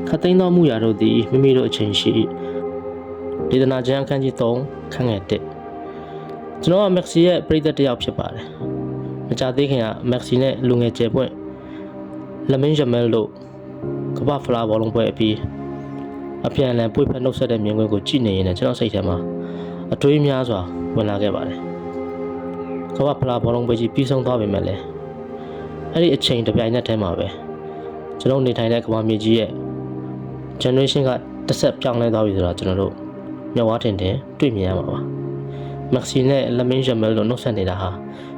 ခတ်သိမ်းသောမှုရာတို့သည်မိမိတို့အချိန်ရှိဒေသနာကျမ်းအခန်းကြီး3ခန်းငယ်1ကျွန်တော်ကမက်ဆီရဲ့ပရိသတ်တစ်ယောက်ဖြစ်ပါတယ်မကြသေးခင်ကမက်ဆီနဲ့လူငယ်ကျယ်ပွင့်လမင်းရမဲလို့ကမ္ဘာဖလားဘောလုံးပွဲအပြီးအပြန်အလှန်ပွေဖက်နှုတ်ဆက်တဲ့မြင်ကွင်းကိုကြည့်နေရင်လည်းကျွန်တော်စိတ်ထဲမှာအတွေးများစွာဝင်လာခဲ့ပါတယ်ကမ္ဘာဖလားဘောလုံးပွဲကြီးပြီးဆုံးသွားပြီမဲ့လည်းအဲ့ဒီအချိန်တစ်ပြိုင်နက်တည်းမှာပဲကျွန်တော်နေထိုင်တဲ့ကမ္ဘာမြေကြီးရဲ့ generation ကတစ်ဆက်ပြောင်းလဲသွားပြီဆိုတော့ကျွန်တော်တို့မျက်ဝါးထင်ထင်တွေ့မြင်ရမှာပါမက်ဆီနဲ့လမင်းရမဲလို့နှုတ်ဆက်နေတာဟာ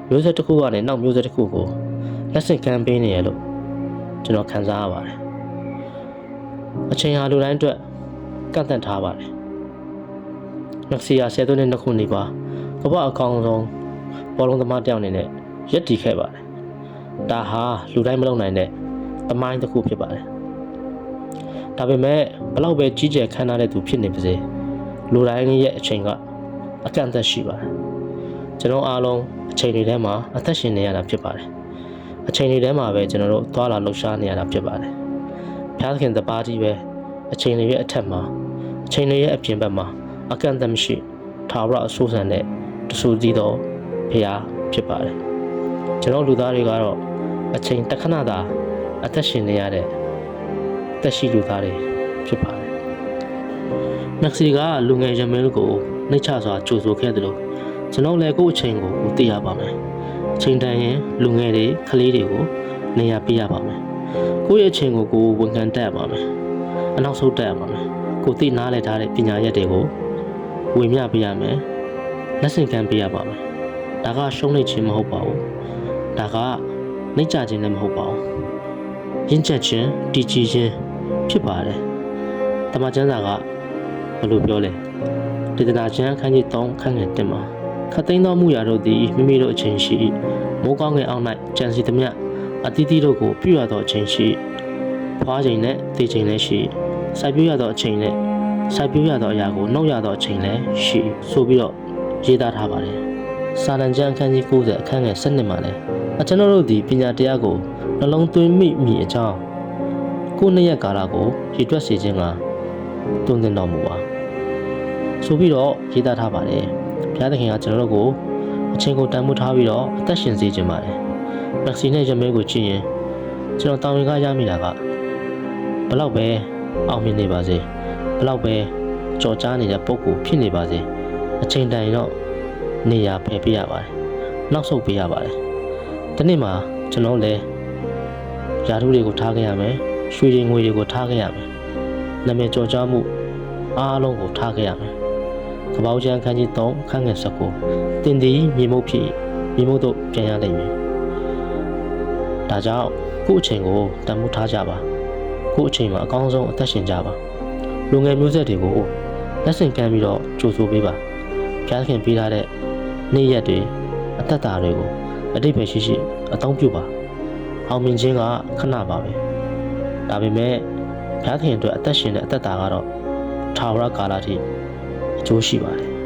မျိုးဆက်တစ်ခုကနေနောက်မျိုးဆက်တစ်ခုကိုလက်ဆင့်ကမ်းပေးနေရလို့ကျွန်တော်ခံစားရပါတယ်အချိန်ဟာလူတိုင်းအတွက်ကန့်သတ်ထားပါတယ်မက်ဆီဟာ10 နှစ်နှစ်ခုနေပါကမ္ဘာအကောင်ဆုံးဘောလုံးသမားတစ်ယောက်အနေနဲ့ရပ်တည်ခဲ့ပါတယ်ဒါဟာလူတိုင်းမလုပ်နိုင်တဲ့သမိုင်းတစ်ခုဖြစ်ပါတယ်ဒါပေမဲ့ဘလောက်ပဲကြီးကျယ်ခမ်းနားတဲ့သူဖြစ်နေပါစေလူတိုင်းရဲ့အချိန်ကအကန့်အသတ်ရှိပါတယ်ကျွန်တော်အားလုံးအချိန်တွေထဲမှာအသက်ရှင်နေရတာဖြစ်ပါတယ်အချိန်တွေထဲမှာပဲကျွန်တော်တို့သွားလာလှုပ်ရှားနေရတာဖြစ်ပါတယ်ဖျားသခင်တပါးကြီးပဲအချိန်တွေရဲ့အထက်မှာအချိန်တွေရဲ့အပြင်ဘက်မှာအကန့်အသတ်မရှိထာဝရအဆိုးဆန်တဲ့တဆူကြီးသောဖျားဖြစ်ပါတယ်ကျွန်တော်လူသားတွေကတော့အချိန်တစ်ခဏသာအသက်ရှင်နေရတဲ့သက်ရှိလူသားတွေဖြစ်ပါတယ်မက်ဆီကလူငယ်ရမဲကိုနှိမ့်ချစွာကြိုဆိုခဲ့တယ်လို့ကျွန်တော်လည်းကိုယ့်အချိန်ကိုသိရပါမယ်အချိန်တန်ရင်လူငယ်တွေကလေးတွေကိုနေရာပေးရပါမယ်ကိုယ့်ရဲ့အချိန်ကိုဝန်ခံတတ်ရပါမယ်အနောက်ဆုတ်တတ်ရပါမယ်ကိုသိနားလည်ထားတဲ့ပညာရက်တွေကိုဝေမျှပေးရမယ်လက်ဆင့်ကမ်းပေးရပါမယ်ဒါကရှုံးနေခြင်းမဟုတ်ပါဘူးဒါကနှိမ့်ချခြင်းလည်းမဟုတ်ပါဘူးရင့်ကျက်ခြင်းတည်ကြည်ခြင်းဖြစ်ပါတယ်တမန်ကျမ်းစာကဘယ်လိုပြောလဲဒေသနာကျမ်းအခန်းကြီး3ခန်းငယ်1မှာခတ်သိမ်းသောမှုရာတို့သည်မိမိတို့အချိန်ရှိမိုးကောင်းငယ်အောက်၌ကြံစီသမျှအသီးသီးတို့ကိုပြုရသောအချိန်ရှိဖွားချိန်နဲ့သေချိန်လည်းရှိစိုက်ပျိုးရသောအချိန်နဲ့စိုက်ပျိုးရသောအရာကိုနှုတ်ရသောအချိန်လည်းရှိဆိုပြီးတော့ရေးသားထားပါတယ်စာတန်ကျမ်းအခန်းကြီး90အခန်းငယ်7မှာလည်းကျွန်တော်တို့ဒီပညာတရားကိုနှလုံးသွင်းမိအကြောင်းကိုယ်နှစ်ရက်ကာလကိုရည်တွက်စေခြင်းကတွင်တင်တော်မူပါဆိုပြီးတော့ရေးသားထားပါတယ်ဘုရားသခင်ကကျွန်တော်တို့ကိုအချိန်ကိုတန်ဖိုးထားပြီးတော့အသက်ရှင်စေခြင်းပါတယ်မက်ဆီနဲ့ရမဲကိုကြည့်ရင်ကျွန်တော်တောင်းရင်ကရမိတာကဘလောက်ပဲအောင်မြင်နေပါစေဘလောက်ပဲကြော်ကြားနေတဲ့ပုံကိုဖြစ်နေပါစေအချိန်တန်ရင်တော့နေရာဖယ်ပေးရပါတယ်နောက်ဆုတ်ပေးရပါတယ်ဒီနေ့မှာကျွန်တော်လည်းယာထုတွေကိုထားခဲ့ရမယ်ရွှေတွေငွေတွေကိုထားခဲ့ရမယ်နာမည်ကြော်ကြားမှုအားလုံးကိုထားခဲ့ရမယ်ကပ္ပဦးကျမ်းခန်းကြီး3ခန်းငယ်19တင်သည်မြေမုတ်ဖြစ်မြေမုတ်တို့ပြန်ရလိမ့်မယ်ဒါကြောင့်ကိုယ့်အချိန်ကိုတန်ဖိုးထားကြပါကိုယ့်အချိန်မှာအကောင်းဆုံးအသက်ရှင်ကြပါလူငယ်မျိုးဆက်တွေကိုလက်ဆင့်ကမ်းပြီးတော့ကြိုဆိုပေးပါဖျားခင်ပေးထားတဲ့နေ့ရက်တွေအသက်တာတွေကိုအတိတ်ပဲရှိရှိအသုံးပြုပါအောင်မြင်ခြင်းကခဏပါပဲဒါပေမဲ့ဘုရားသခင်အတွက်အသက်ရှင်တဲ့အသက်တာကတော့ထာဝရကာလထိအကျိုးရှိပါတယ်